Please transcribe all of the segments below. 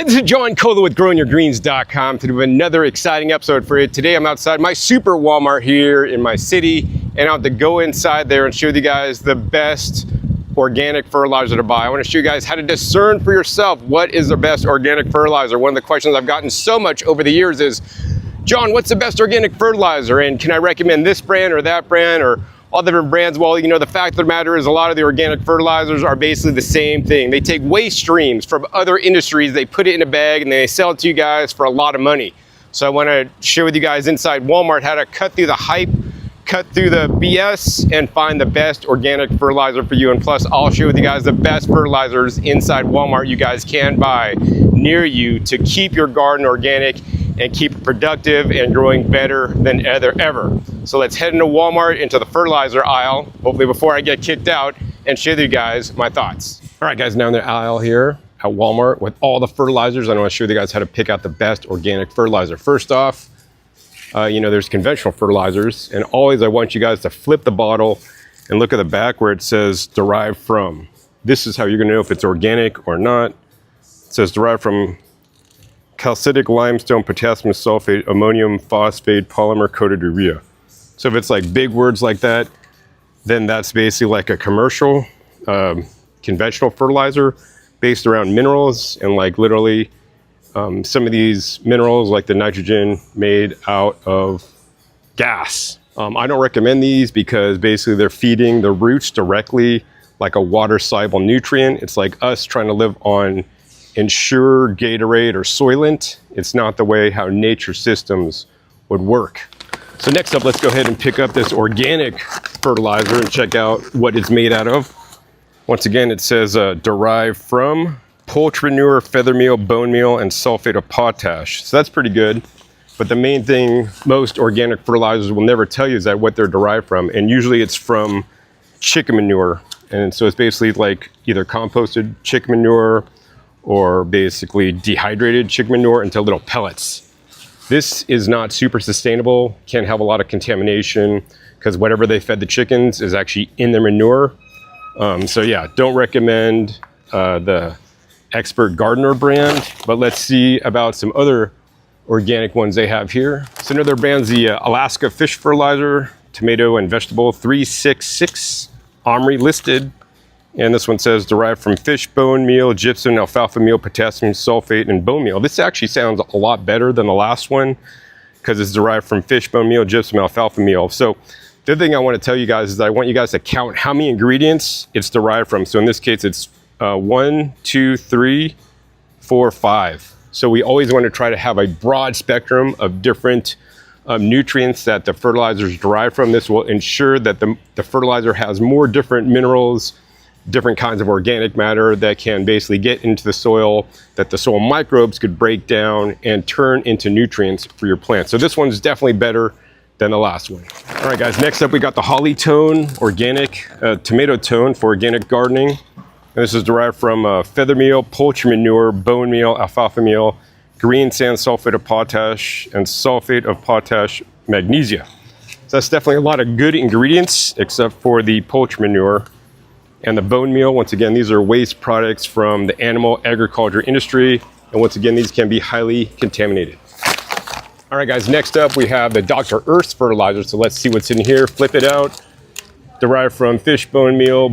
Hi, this is John Kohler with growingyourgreens.com to do another exciting episode for you. Today I'm outside my super Walmart here in my city, and I have to go inside there and show you guys the best organic fertilizer to buy. I want to show you guys how to discern for yourself what is the best organic fertilizer. One of the questions I've gotten so much over the years is, John, what's the best organic fertilizer? And can I recommend this brand or that brand or all different brands? Well, you know, the fact of the matter is a lot of the organic fertilizers are basically the same thing. They take waste streams from other industries, they put it in a bag, and they sell it to you guys for a lot of money. So I want to share with you guys inside Walmart how to cut through the hype, cut through the BS, and find the best organic fertilizer for you. And plus, I'll share with you guys the best fertilizers inside Walmart you guys can buy near you to keep your garden organic and keep it productive and growing better than ever. So let's head into Walmart, into the fertilizer aisle, hopefully before I get kicked out, and share with you guys my thoughts. All right, guys, now in the aisle here at Walmart with all the fertilizers, I want to show you guys how to pick out the best organic fertilizer. First off, you know, there's conventional fertilizers, and always I want you guys to flip the bottle and look at the back where it says derived from. This is how you're gonna know if it's organic or not. It says derived from calcitic limestone, potassium sulfate, ammonium phosphate, polymer coated urea. So if it's like big words like that, then that's basically like a commercial, conventional fertilizer based around minerals, and like literally some of these minerals like the nitrogen made out of gas. I don't recommend these because basically they're feeding the roots directly like a water soluble nutrient. It's like us trying to live on Ensure, Gatorade, or Soylent. It's not the way how nature systems would work. So next up, let's go ahead and pick up this organic fertilizer and check out what it's made out of. Once again, it says derived from poultry manure, feather meal, bone meal, and sulfate of potash. So that's pretty good. But the main thing most organic fertilizers will never tell you is that what they're derived from. And usually it's from chicken manure. And so it's basically like either composted chicken manure or basically dehydrated chicken manure into little pellets. This is not super sustainable, can have a lot of contamination because whatever they fed the chickens is actually in their manure. So yeah, don't recommend the Expert Gardener brand, but let's see about some other organic ones they have here. So another brand's the Alaska Fish Fertilizer, Tomato and Vegetable 366, OMRI listed. And this one says derived from fish bone meal, gypsum, alfalfa meal, potassium sulfate, and bone meal. This actually sounds a lot better than the last one because it's derived from fish bone meal, gypsum, alfalfa meal. So the other thing I want to tell you guys is that I want you guys to count how many ingredients it's derived from. So in this case, it's 1, 2, 3, 4, 5. So we always want to try to have a broad spectrum of different nutrients that the fertilizer is derived from. This will ensure that the fertilizer has more different minerals, different kinds of organic matter that can basically get into the soil, that the soil microbes could break down and turn into nutrients for your plants. So this one's definitely better than the last one. All right, guys, next up we got the Hollytone organic tomato tone for organic gardening. And this is derived from feather meal, poultry manure, bone meal, alfalfa meal, green sand sulfate of potash, and sulfate of potash magnesia. So that's definitely a lot of good ingredients except for the poultry manure. And the bone meal, once again, these are waste products from the animal agriculture industry. And once again, these can be highly contaminated. All right, guys, next up we have the Dr. Earth fertilizer. So let's see what's in here. Flip it out. Derived from fish bone meal,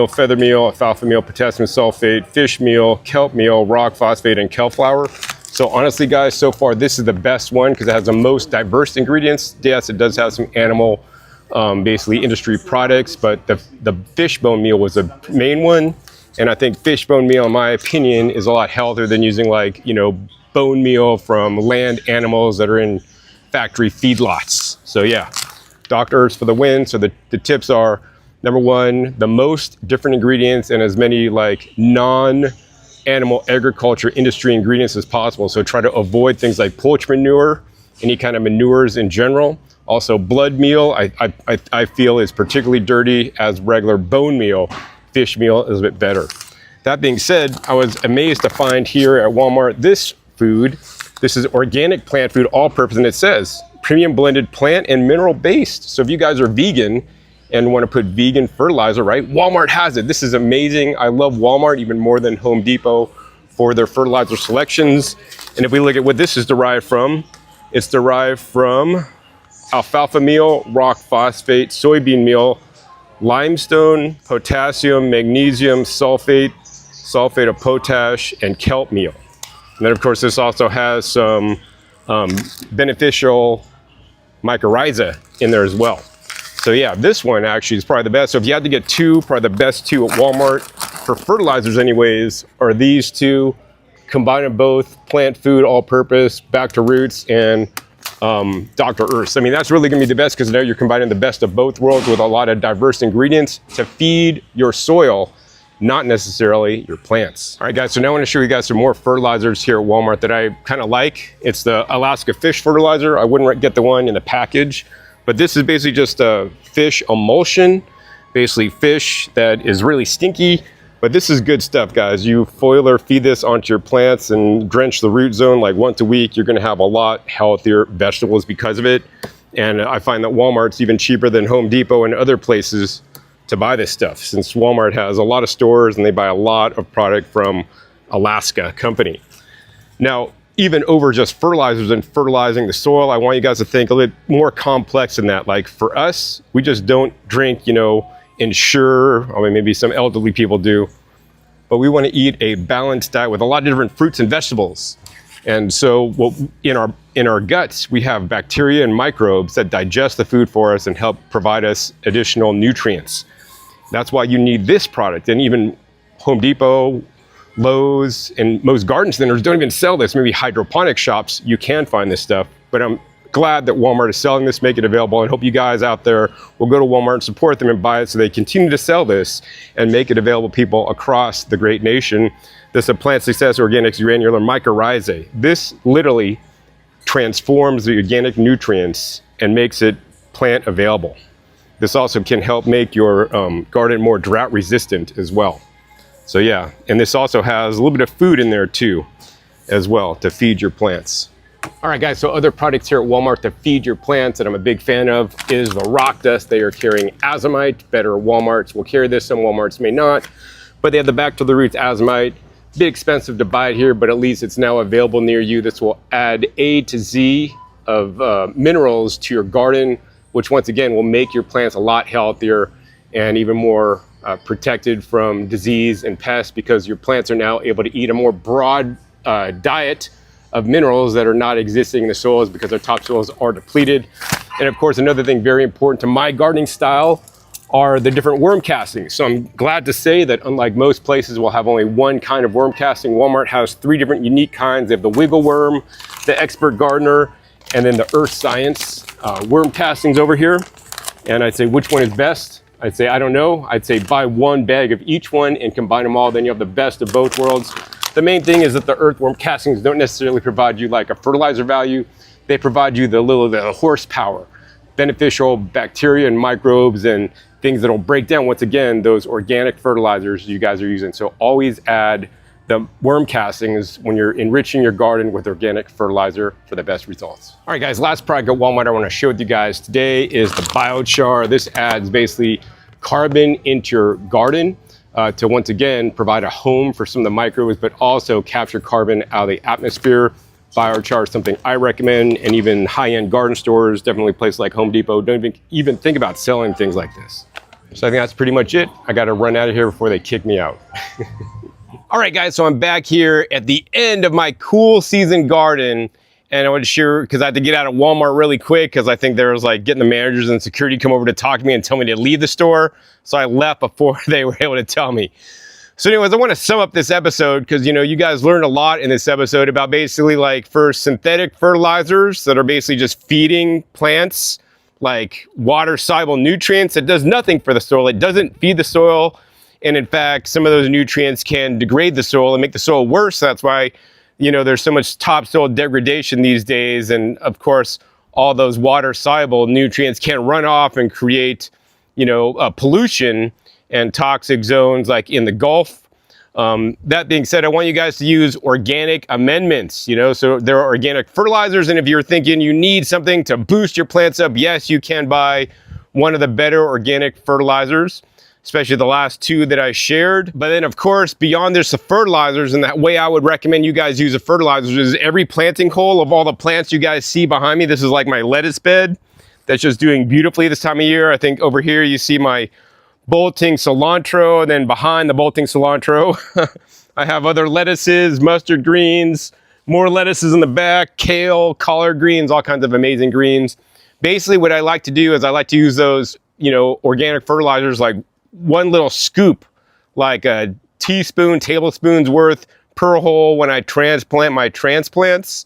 feather meal, alfalfa meal, potassium sulfate, fish meal, kelp meal, rock phosphate, and kelp flour. So honestly, guys, so far this is the best one because it has the most diverse ingredients. Yes, it does have some animal basically industry products, but the fish bone meal was the main one. And I think fish bone meal, in my opinion, is a lot healthier than using like, you know, bone meal from land animals that are in factory feedlots. So yeah, Dr. Earth's for the win. So the tips are, number one, the most different ingredients and as many like non-animal agriculture industry ingredients as possible. So try to avoid things like poultry manure, any kind of manures in general. Also, blood meal, I feel is particularly dirty, as regular bone meal. Fish meal is a bit better. That being said, I was amazed to find here at Walmart this food. This is organic plant food, all-purpose, and it says premium blended plant and mineral based. So if you guys are vegan and want to put vegan fertilizer, right, Walmart has it. This is amazing. I love Walmart even more than Home Depot for their fertilizer selections. And if we look at what this is derived from, it's derived from alfalfa meal, rock phosphate, soybean meal, limestone, potassium, magnesium, sulfate, sulfate of potash, and kelp meal. And then of course this also has some beneficial mycorrhizae in there as well. So yeah, this one actually is probably the best. So if you had to get two, probably the best two at Walmart for fertilizers anyways, are these two. Combine them both, plant food, all-purpose, back to roots, and Dr. Earths. I mean, that's really gonna be the best because now you're combining the best of both worlds with a lot of diverse ingredients to feed your soil, not necessarily your plants. All right, guys, so now I want to show you guys some more fertilizers here at Walmart that I kind of like. It's the Alaska fish fertilizer. I wouldn't get the one in the package, but this is basically just a fish emulsion, basically fish that is really stinky. But this is good stuff, guys. You foil or feed this onto your plants and drench the root zone like once a week. You're gonna have a lot healthier vegetables because of it. And I find that Walmart's even cheaper than Home Depot and other places to buy this stuff, since Walmart has a lot of stores and they buy a lot of product from Alaska company. Now, even over just fertilizers and fertilizing the soil, I want you guys to think a little more complex than that. Like for us, we just don't drink, you know, Ensure, I mean, maybe some elderly people do, but we want to eat a balanced diet with a lot of different fruits and vegetables. And so in our guts, we have bacteria and microbes that digest the food for us and help provide us additional nutrients. That's why you need this product. And even Home Depot, Lowe's, and most garden centers don't even sell this. Maybe hydroponic shops, you can find this stuff, but I'm glad that Walmart is selling this, make it available, and hope you guys out there will go to Walmart and support them and buy it so they continue to sell this and make it available to people across the great nation. This is a Plant Success Organics granular mycorrhizae. This literally transforms the organic nutrients and makes it plant available. This also can help make your garden more drought resistant as well. So yeah, and this also has a little bit of food in there too, as well, to feed your plants. All right, guys, so other products here at Walmart to feed your plants that I'm a big fan of is the rock dust. They are carrying azomite. Better Walmarts will carry this, some Walmarts may not, but they have the back to the roots azomite. Bit expensive to buy it here, but at least it's now available near you. This will add A to Z of minerals to your garden, which once again will make your plants a lot healthier and even more protected from disease and pests, because your plants are now able to eat a more broad diet of minerals that are not existing in the soils because their topsoils are depleted. And of course, another thing very important to my gardening style are the different worm castings. So I'm glad to say that unlike most places, we'll have only one kind of worm casting. Walmart has 3 different unique kinds. They have the wiggle worm, the expert gardener, and then the earth science worm castings over here. And I'd say which one is best? I'd say, I don't know. I'd say buy 1 bag of each one and combine them all. Then you have the best of both worlds. The main thing is that the earthworm castings don't necessarily provide you like a fertilizer value. They provide you the horsepower, beneficial bacteria and microbes and things that'll break down, once again, those organic fertilizers you guys are using. So always add the worm castings when you're enriching your garden with organic fertilizer for the best results. All right, guys, last product at Walmart I want to share with you guys today is the Biochar. This adds basically carbon into your garden to once again provide a home for some of the microbes, but also capture carbon out of the atmosphere. Biochar is something I recommend, and even high-end garden stores, definitely places like Home Depot, don't even think about selling things like this. So I think that's pretty much it. I got to run out of here before they kick me out. All right, guys, so I'm back here at the end of my cool season garden, and I want to share, because I had to get out of Walmart really quick, because I think there was like getting the managers and security come over to talk to me and tell me to leave the store. So I left before they were able to tell me. So anyways, I want to sum up this episode because, you know, you guys learned a lot in this episode about basically like first synthetic fertilizers that are basically just feeding plants like water soluble nutrients. It does nothing for the soil. It doesn't feed the soil. And in fact, some of those nutrients can degrade the soil and make the soil worse. That's why, you know, there's so much topsoil degradation these days. And of course, all those water soluble nutrients can't run off and create, you know, pollution and toxic zones like in the Gulf. That being said, I want you guys to use organic amendments, you know, so there are organic fertilizers. And if you're thinking you need something to boost your plants up, yes, you can buy one of the better organic fertilizers. especially the last two that I shared. But then of course, beyond this, the fertilizers, and that way I would recommend you guys use the fertilizers is every planting hole of all the plants you guys see behind me. This is like my lettuce bed that's just doing beautifully this time of year. I think over here you see my bolting cilantro, and then behind the bolting cilantro, I have other lettuces, mustard greens, more lettuces in the back, kale, collard greens, all kinds of amazing greens. Basically what I like to do is I like to use those, organic fertilizers, like one little scoop, like a teaspoon, tablespoon's worth per hole when I transplant my transplants.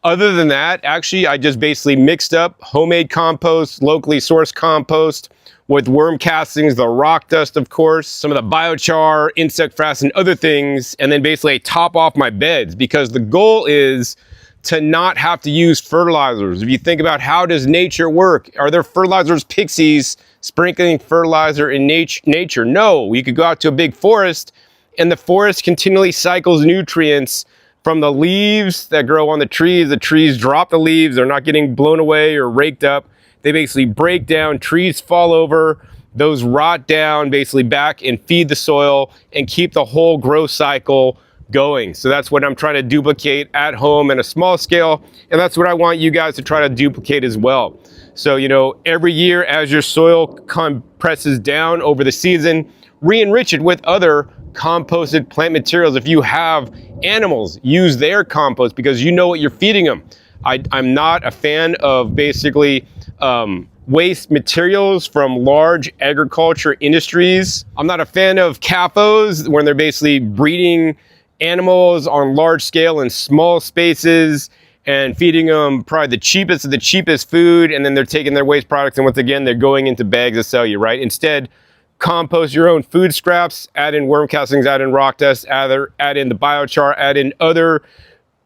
Other than that, actually, I just basically mixed up homemade compost, locally sourced compost with worm castings, the rock dust, of course, some of the biochar, insect frass, and other things, and then basically I top off my beds, because the goal is to not have to use fertilizers. If you think about how does nature work, are there fertilizers, pixies, sprinkling fertilizer in nature? No, you could go out to a big forest and the forest continually cycles nutrients from the leaves that grow on the trees drop the leaves, they're not getting blown away or raked up. They basically break down, trees fall over, those rot down basically back and feed the soil and keep the whole growth cycle going. So that's what I'm trying to duplicate at home in a small scale, and that's what I want you guys to try to duplicate as well. So, every year as your soil compresses down over the season, re-enrich it with other composted plant materials. If you have animals, use their compost, because you know what you're feeding them. I'm not a fan of basically waste materials from large agriculture industries. I'm not a fan of CAFOs when they're basically breeding animals on large scale in small spaces and feeding them probably the cheapest of the cheapest food, and then they're taking their waste products and once again they're going into bags to sell you, right? Instead, compost your own food scraps, add in worm castings, add in rock dust, add in the biochar, add in other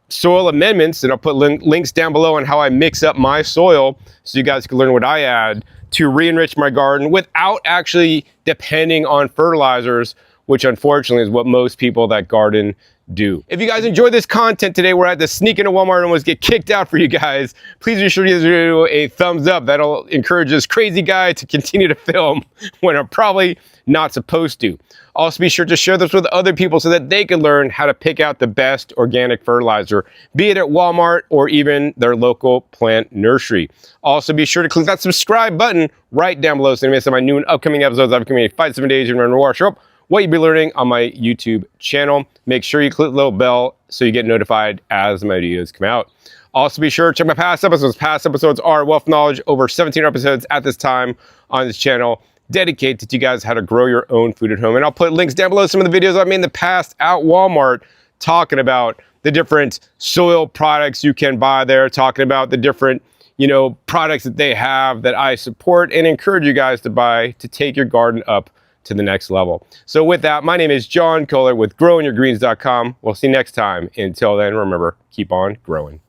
soil amendments, and I'll put links down below on how I mix up my soil so you guys can learn what I add to re-enrich my garden without actually depending on fertilizers, which unfortunately is what most people that garden do. If you guys enjoyed this content today, where I had to sneak into Walmart and almost get kicked out for you guys, please be sure to give this video a thumbs up. That'll encourage this crazy guy to continue to film when I'm probably not supposed to. Also be sure to share this with other people so that they can learn how to pick out the best organic fertilizer, be it at Walmart or even their local plant nursery. Also be sure to click that subscribe button right down below so you don't miss my new and upcoming episodes. I've coming 5-7 days and run wash up what you'll be learning on my YouTube channel. Make sure you click the little bell so you get notified as my videos come out. Also be sure to check my past episodes. Past episodes are wealth knowledge, over 17 episodes at this time on this channel, dedicated to you guys how to grow your own food at home. And I'll put links down below some of the videos I've made in the past at Walmart, talking about the different soil products you can buy there, talking about the different products that they have that I support and encourage you guys to buy to take your garden up to the next level. So with that, my name is John Kohler with growingyourgreens.com. We'll see you next time. Until then, remember, keep on growing.